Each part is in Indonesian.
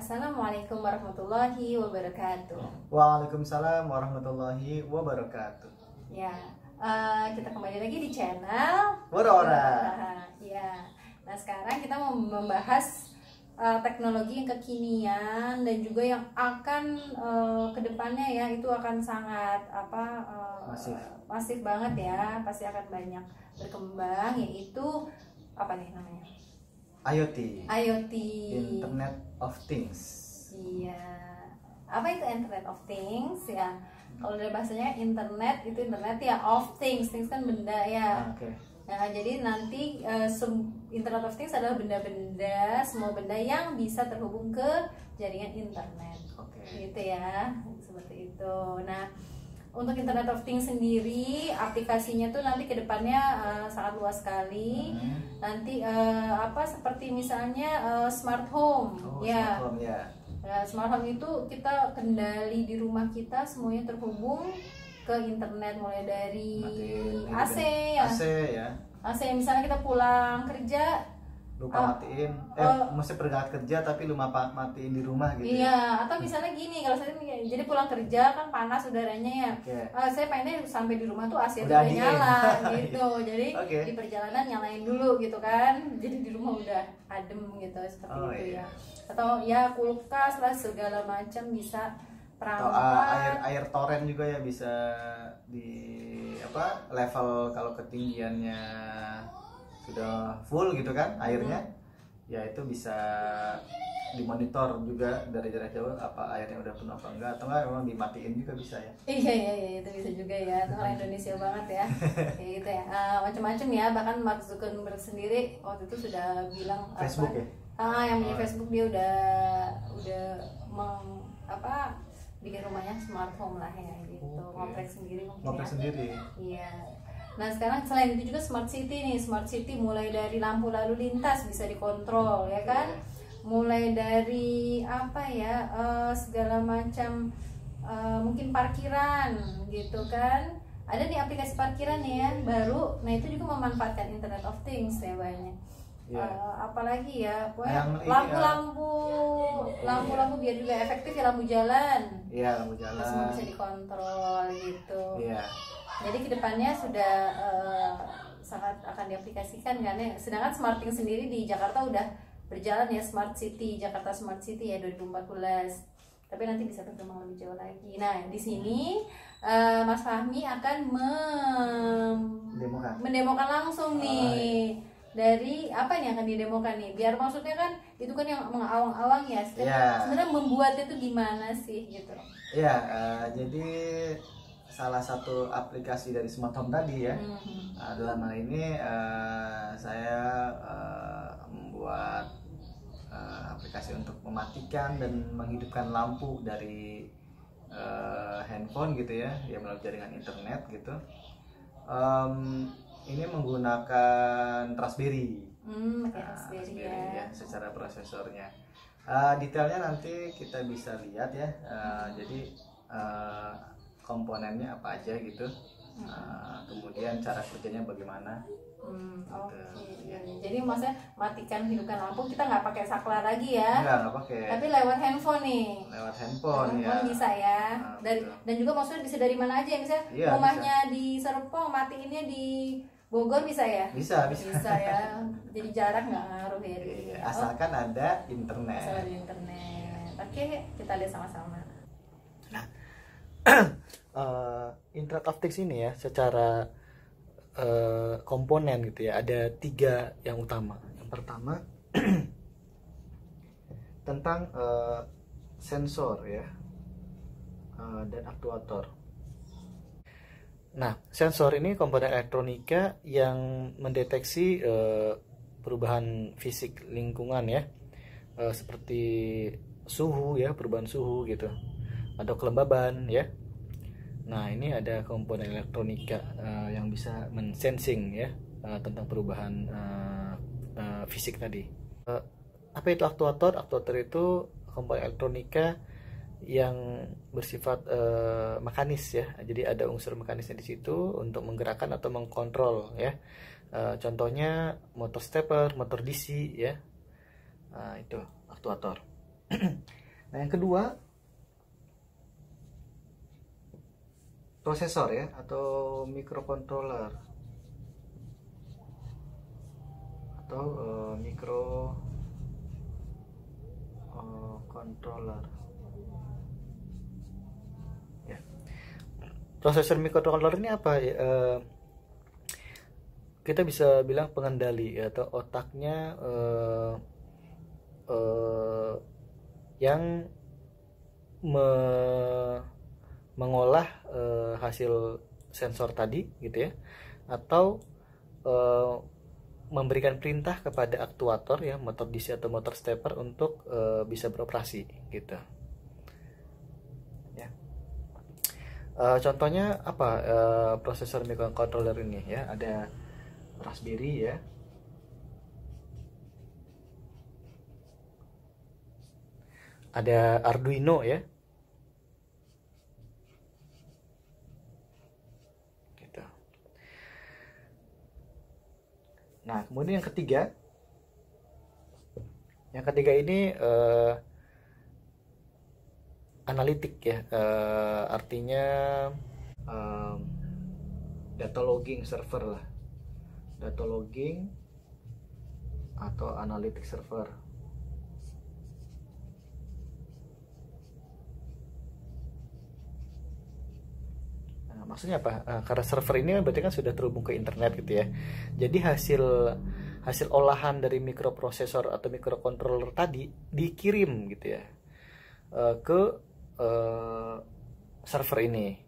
Assalamualaikum warahmatullahi wabarakatuh. Waalaikumsalam warahmatullahi wabarakatuh. Ya, kita kembali lagi di channel Wora. Ya, nah sekarang kita mau membahas teknologi yang kekinian dan juga yang akan kedepannya ya itu akan sangat masif banget ya, pasti akan banyak berkembang, yaitu apa nih namanya? IoT. Internet of Things. Iya. Apa itu Internet of Things ya? Kalau dari bahasanya internet itu internet ya, of things, things kan benda ya. Oke. Nah, jadi nanti Internet of Things adalah benda-benda, semua benda yang bisa terhubung ke jaringan internet. Oke. Gitu ya, seperti itu. Nah, untuk Internet of Things sendiri, aplikasinya tuh nanti kedepannya sangat luas sekali. Nanti seperti misalnya smart home, ya. Smart home, ya. Nah, smart home itu kita kendali di rumah kita semuanya terhubung ke internet, mulai dari AC ya. AC misalnya kita pulang kerja lupa matiin, mesti berangkat kerja tapi lupa matiin di rumah gitu. Iya, atau misalnya gini, kalau saya jadi pulang kerja kan panas udaranya ya. Saya pengennya sampai di rumah tuh AC udah nyala gitu. Jadi di perjalanan nyalain dulu gitu kan. Jadi di rumah udah adem gitu, seperti itu ya. Atau ya kulkas lah, segala macam bisa perangkat. Air toren juga ya, bisa di level kalau ketinggiannya sudah full gitu kan airnya, ya itu bisa dimonitor juga dari jarak jauh apa airnya udah penuh apa enggak, atau enggak memang dimatiin juga bisa ya. Iya itu bisa juga ya, orang Indonesia banget ya. Kayak gitu ya, macam-macam ya. Bahkan Mark Zuckerberg sendiri waktu itu sudah bilang Facebook yang punya Facebook dia udah bikin rumahnya smart home lah ya gitu. Ngoprek sendiri mungkin. Ngoprek sendiri. Iya. Nah sekarang selain itu juga smart city nih, smart city mulai dari lampu lalu lintas bisa dikontrol ya kan, mulai dari segala macam mungkin parkiran gitu kan, ada nih aplikasi parkiran nih ya baru, nah itu juga memanfaatkan Internet of Things ya banyak. Apalagi ya, lampu-lampu biar juga efektif ya, lampu jalan. Iya, lampu jalan. Semua bisa dikontrol gitu. Iya. Jadi kedepannya sudah sangat akan diaplikasikan kan ya. Sedangkan SmartThings sendiri di Jakarta udah berjalan ya, Smart City, Jakarta Smart City ya 2014. Tapi nanti bisa berkembang lebih jauh lagi. Nah di sini Mas Fahmi akan mendemokan langsung nih. Dari apa yang akan didemokan nih? Biar maksudnya kan itu kan yang mengawang-awang ya. Sebenarnya membuatnya itu gimana sih gitu? Iya, jadi salah satu aplikasi dari smart home tadi ya, dalam hal ini saya membuat aplikasi untuk mematikan dan menghidupkan lampu dari handphone gitu ya, melalui jaringan internet gitu. Ini menggunakan Raspberry, Raspberry ya, secara prosesornya. Detailnya nanti kita bisa lihat ya. Jadi komponennya apa aja gitu, kemudian cara kerjanya bagaimana. Jadi maksudnya matikan hidupkan lampu kita nggak pakai saklar lagi ya? Nggak pakai. Tapi lewat handphone nih. Lewat handphone ya. Bisa ya. Dan juga maksudnya bisa dari mana aja, misalnya rumahnya bisa di Serpong, matiinnya di Bogor bisa ya? Bisa ya. Jadi jarak nggak ngaruh ya. Asalkan ada internet. Asalkan ada internet. Oke, kita lihat sama-sama. Nah, Internet of Things ini ya, secara komponen gitu ya, ada 3 yang utama. Yang pertama tentang sensor ya, dan aktuator. Nah, sensor ini komponen elektronika yang mendeteksi perubahan fisik lingkungan ya, seperti suhu ya, perubahan suhu gitu, atau kelembaban ya. Nah, ini ada komponen elektronika yang bisa mensensing ya, tentang perubahan fisik tadi. Apa itu aktuator? Aktuator itu komponen elektronika yang bersifat mekanis ya. Jadi ada unsur mekanisnya di situ untuk menggerakkan atau mengkontrol ya. Contohnya motor stepper, motor DC ya. Itu aktuator. Nah, yang kedua, prosesor ya, atau microcontroller atau controller ya. Prosesor microcontroller ini apa ya? Kita bisa bilang pengendali ya, atau otaknya yang mengolah hasil sensor tadi gitu ya, atau memberikan perintah kepada aktuator ya, motor DC atau motor stepper untuk bisa beroperasi gitu ya. Contohnya apa prosesor microcontroller ini ya? Ada Raspberry ya, ada Arduino ya gitu. Nah, kemudian yang ketiga ini analitik ya, artinya data logging server lah, data logging atau analytic server. Nah, maksudnya apa? Karena server ini berarti kan sudah terhubung ke internet gitu ya. Jadi hasil olahan dari mikroprosesor atau microcontroller tadi dikirim gitu ya ke server ini.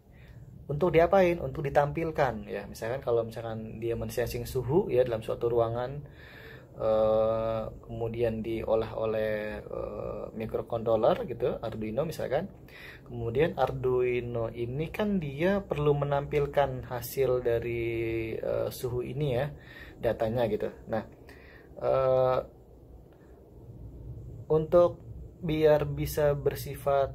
Untuk diapain? Untuk ditampilkan ya. Misalkan kalau misalkan dia men-sensing suhu ya dalam suatu ruangan, kemudian diolah oleh microcontroller gitu, Arduino misalkan. Kemudian Arduino ini kan dia perlu menampilkan hasil dari suhu ini ya, datanya gitu. Nah, untuk biar bisa bersifat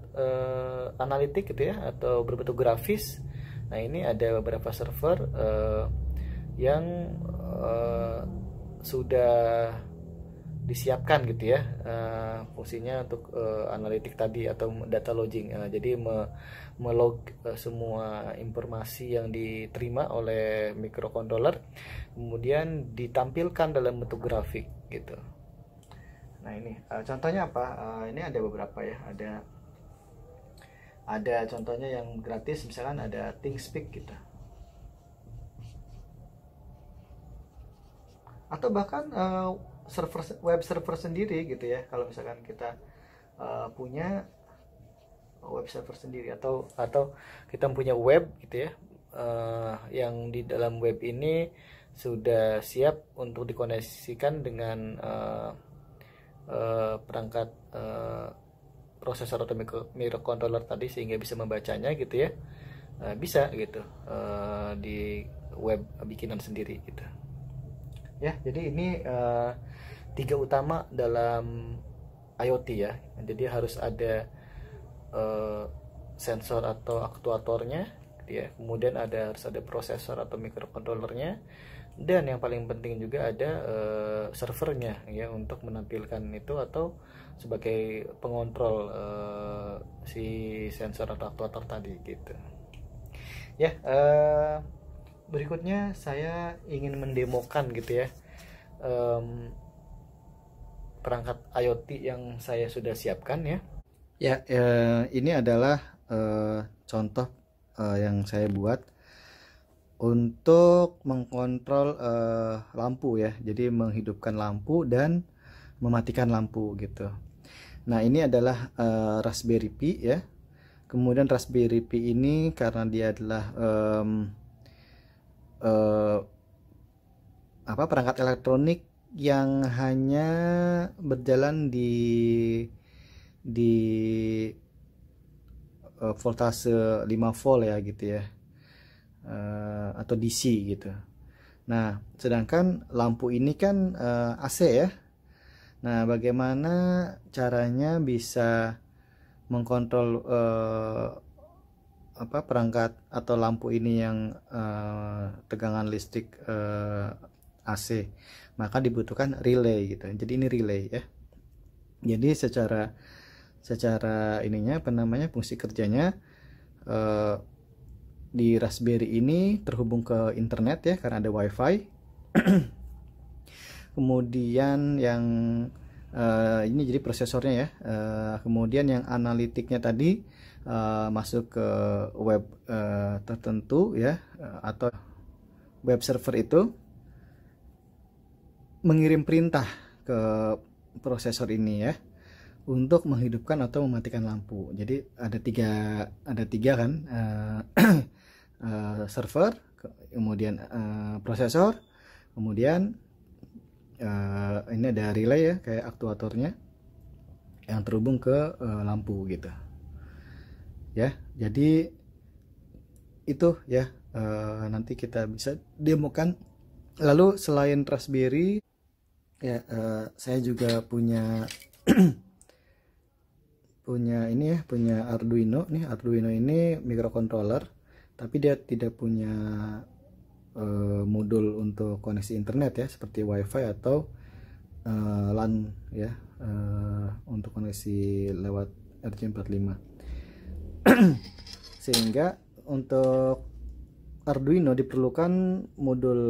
analitik gitu ya, atau berbentuk grafis. Nah, ini ada beberapa server yang sudah disiapkan gitu ya, fungsinya untuk analitik tadi atau data logging. Jadi melog semua informasi yang diterima oleh microcontroller, kemudian ditampilkan dalam bentuk grafik gitu. Nah, ini contohnya apa? Ini ada beberapa ya. Ada contohnya yang gratis, misalkan ada ThinkSpeak gitu. Atau bahkan web server sendiri gitu ya. Kalau misalkan kita punya web server sendiri, atau kita punya web gitu ya, yang di dalam web ini sudah siap untuk dikoneksikan dengan perangkat prosesor atau microcontroller tadi, sehingga bisa membacanya gitu ya. Bisa gitu di web bikinan sendiri gitu ya. Jadi ini 3 utama dalam IoT ya. Jadi harus ada sensor atau aktuatornya gitu ya. Kemudian harus ada prosesor atau microcontrollernya, dan yang paling penting juga ada servernya ya, untuk menampilkan itu atau sebagai pengontrol si sensor atau aktuator tadi gitu ya. Berikutnya saya ingin mendemokan gitu ya perangkat IoT yang saya sudah siapkan ya. Ini adalah contoh yang saya buat untuk mengkontrol lampu ya. Jadi menghidupkan lampu dan mematikan lampu gitu. Nah, ini adalah Raspberry Pi ya. Kemudian Raspberry Pi ini karena dia adalah perangkat elektronik yang hanya berjalan di voltase 5 volt ya gitu ya, atau DC gitu. Nah, sedangkan lampu ini kan AC ya. Nah, bagaimana caranya bisa mengkontrol perangkat atau lampu ini yang tegangan listrik AC? Maka dibutuhkan relay gitu. Jadi ini relay ya. Jadi secara secara ininya apa namanya, fungsi kerjanya di Raspberry ini terhubung ke internet ya, karena ada WiFi. Kemudian yang ini jadi prosesornya ya. Kemudian yang analitiknya tadi masuk ke web tertentu ya, atau web server itu mengirim perintah ke prosesor ini ya, untuk menghidupkan atau mematikan lampu. Jadi ada tiga kan, server, kemudian prosesor, kemudian ini ada relay ya, kayak aktuatornya yang terhubung ke lampu gitu ya. Jadi itu ya, nanti kita bisa demokan. Lalu selain Raspberry ya, saya juga punya ini ya, punya Arduino nih. Arduino ini microcontroller, tapi dia tidak punya modul untuk koneksi internet ya, seperti WiFi atau LAN ya, untuk koneksi lewat RJ45. Sehingga untuk Arduino diperlukan modul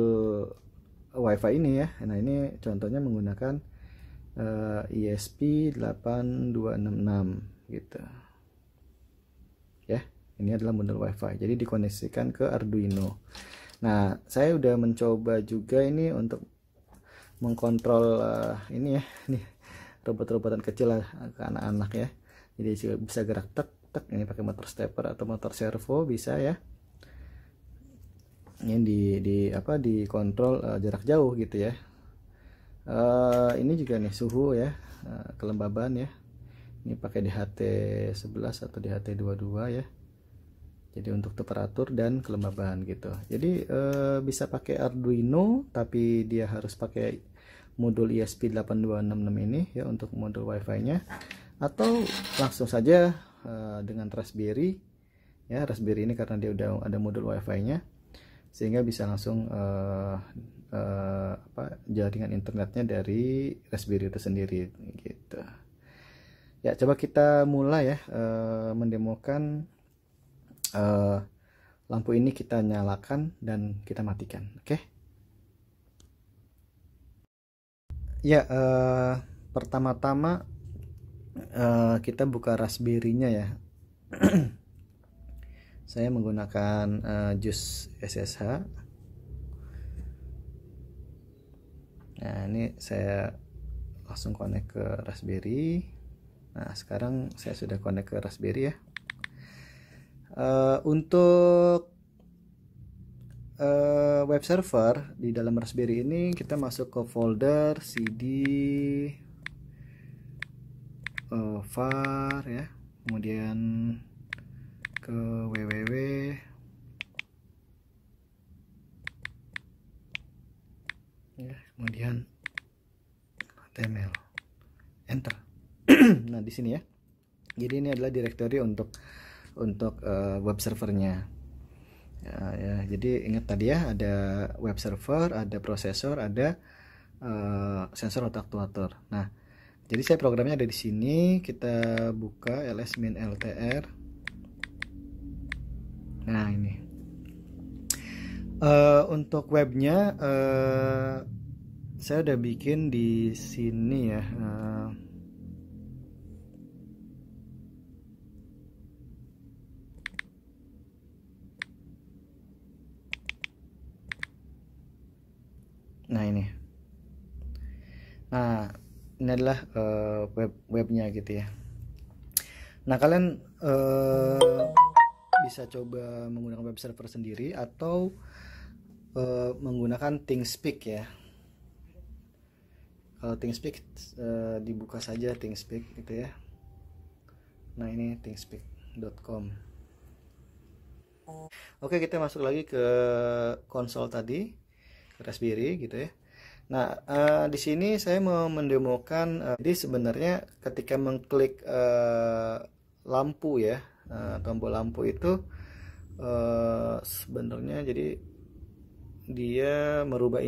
WiFi ini ya. Nah, ini contohnya menggunakan ESP8266 gitu ya. Ini adalah modul WiFi, jadi dikoneksikan ke Arduino. Nah, saya udah mencoba juga ini untuk mengkontrol ini ya, nih robot-robotan kecil lah ke anak-anak ya. Jadi bisa gerak tek tek, ini pakai motor stepper atau motor servo bisa ya. Ini dikontrol jarak jauh gitu ya. Ini juga nih suhu ya, kelembaban ya. Ini pakai DHT11 atau DHT22 ya. Jadi untuk temperatur dan kelembaban gitu. Jadi bisa pakai Arduino, tapi dia harus pakai modul ESP8266 ini ya untuk modul WiFi-nya, atau langsung saja dengan Raspberry ya. Raspberry ini karena dia udah ada modul WiFi-nya, sehingga bisa langsung jaringan internetnya dari Raspberry itu sendiri gitu. Ya, coba kita mulai ya, mendemokan lampu ini. Kita nyalakan dan kita matikan. Oke. Ya, pertama-tama kita buka Raspberry-nya ya. Saya menggunakan JUS SSH. Nah, ini saya langsung connect ke Raspberry. Nah, sekarang saya sudah connect ke Raspberry ya. Untuk web server di dalam Raspberry ini, kita masuk ke folder CD var ya, kemudian ke www, ya, kemudian HTML, enter. Nah, di sini ya. Jadi ini adalah directory untuk web servernya ya. Jadi ingat tadi ya, ada web server, ada prosesor, ada sensor atau aktuator. Nah, jadi saya programnya ada di sini. Kita buka ls-ltr. Nah, ini untuk webnya saya udah bikin di sini ya. Nah, ini. Nah, ini adalah webnya gitu ya. Nah, kalian bisa coba menggunakan web server sendiri atau menggunakan ThingSpeak ya. Kalau ThingSpeak dibuka saja ThingSpeak gitu ya. Nah, ini thingspeak.com. Oke, kita masuk lagi ke konsol tadi, Raspberry gitu ya. Nah, di sini saya mau mendemokan. Jadi sebenarnya ketika mengklik lampu ya, tombol lampu itu sebenarnya jadi dia merubah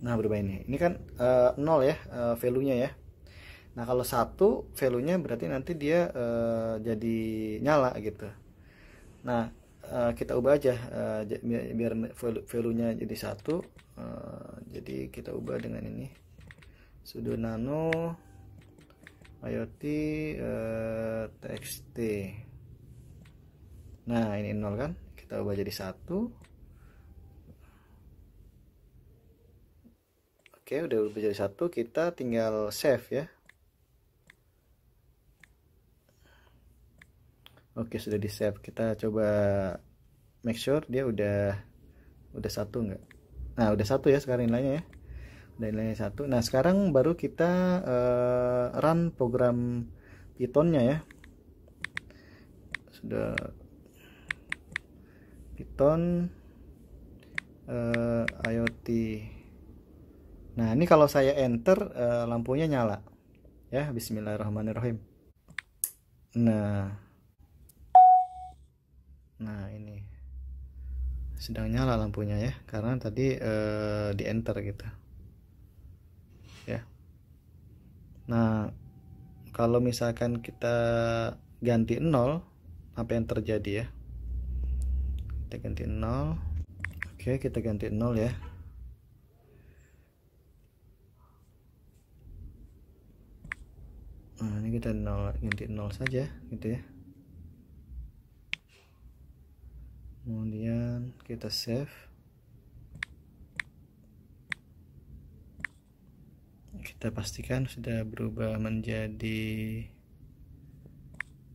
Nah, berubah ini kan 0 ya, value-nya ya. Nah, kalau 1 value-nya berarti nanti dia jadi nyala gitu. Nah, kita ubah aja biar value-nya jadi 1. Jadi kita ubah dengan ini sudo nano IoT txt. Nah, ini 0 kan, kita ubah jadi 1. Oke, udah berubah jadi 1, kita tinggal save ya. Oke, sudah di save. Kita coba make sure dia udah 1 enggak. Nah, udah 1 ya sekarang nilainya ya. Udah nilainya 1. Nah, sekarang baru kita run program Python-nya ya. Sudah Python IoT. Nah, ini kalau saya enter lampunya nyala ya. Bismillahirrahmanirrahim. Nah ini sedang nyala lampunya ya, karena tadi di enter gitu ya. Nah, kalau misalkan kita ganti 0, apa yang terjadi ya? Kita ganti 0. Oke, kita ganti 0 ya. Nah, ini kita ganti 0 saja gitu ya. Kemudian kita save. Kita pastikan sudah berubah menjadi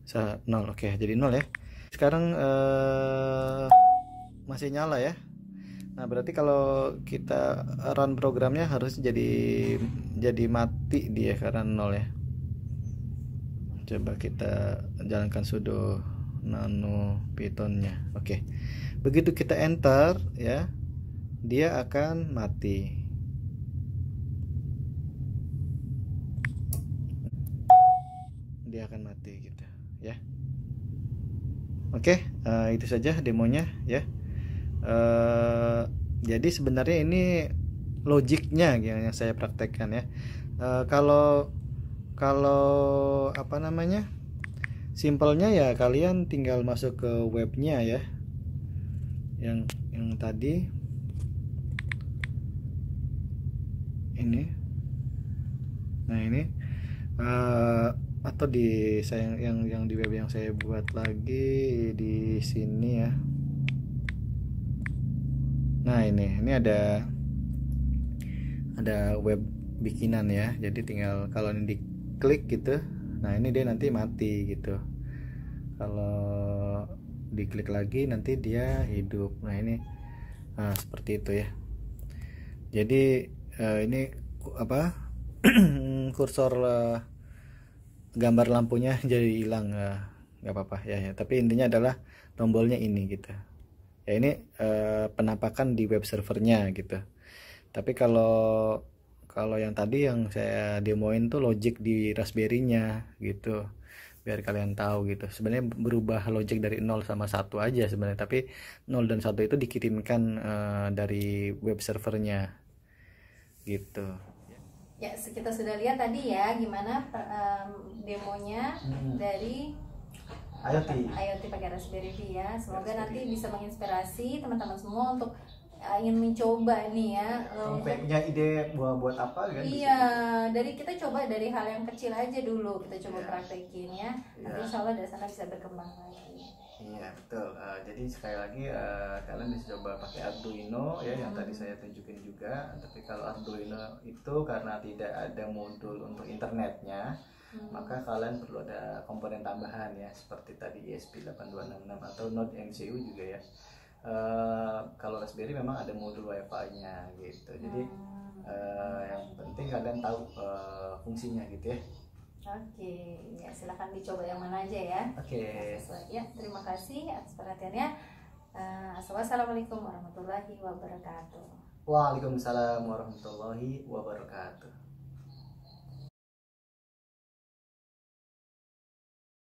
0. Oke, jadi 0 ya. Sekarang masih nyala ya. Nah, berarti kalau kita run programnya harus jadi mati dia karena 0 ya. Coba kita jalankan sudo nano python-nya. Oke. Begitu kita enter ya, dia akan mati. Dia akan mati gitu ya. Oke, itu saja demonya ya. Jadi sebenarnya ini logiknya yang saya praktekkan ya. Kalau apa namanya, simpelnya ya kalian tinggal masuk ke webnya ya, yang tadi ini. Nah, ini atau di saya yang di web yang saya buat lagi di sini ya. Nah, ini ada web bikinan ya. Jadi tinggal kalau ini diklik gitu, nah ini dia nanti mati gitu. Kalau diklik lagi nanti dia hidup. Nah, ini seperti itu ya. Jadi ini apa kursor gambar lampunya jadi hilang, nggak apa-apa ya. Tapi intinya adalah tombolnya ini gitu ya. Ini penampakan di web servernya gitu. Tapi kalau yang tadi yang saya demoin tuh logic di Raspberry-nya gitu, biar kalian tahu gitu. Sebenarnya berubah logic dari 0 sama 1 aja sebenarnya, tapi 0 dan 1 itu dikirimkan dari web servernya gitu. Ya, kita sudah lihat tadi ya gimana demonya dari IoT pakai Raspberry Pi ya. Semoga nanti bisa menginspirasi teman-teman semua untuk ingin mencoba nih ya. Punya ide buat apa kan? Iya, dari kita coba dari hal yang kecil aja dulu, kita coba praktekin ya. Nanti insya Allah dari sana bisa berkembang lagi. Iya, betul. Jadi sekali lagi kalian bisa coba pakai Arduino ya, yang tadi saya tunjukin juga. Tapi kalau Arduino itu karena tidak ada modul untuk internetnya, maka kalian perlu ada komponen tambahan ya, seperti tadi ESP8266 atau Node MCU juga ya. Kalau Raspberry memang ada modul WiFi-nya gitu. Jadi yang penting kalian tahu fungsinya gitu ya. Oke, ya silahkan dicoba yang mana aja ya. Oke. Ya, terima kasih atas perhatiannya. Wassalamualaikum warahmatullahi wabarakatuh. Waalaikumsalam warahmatullahi wabarakatuh.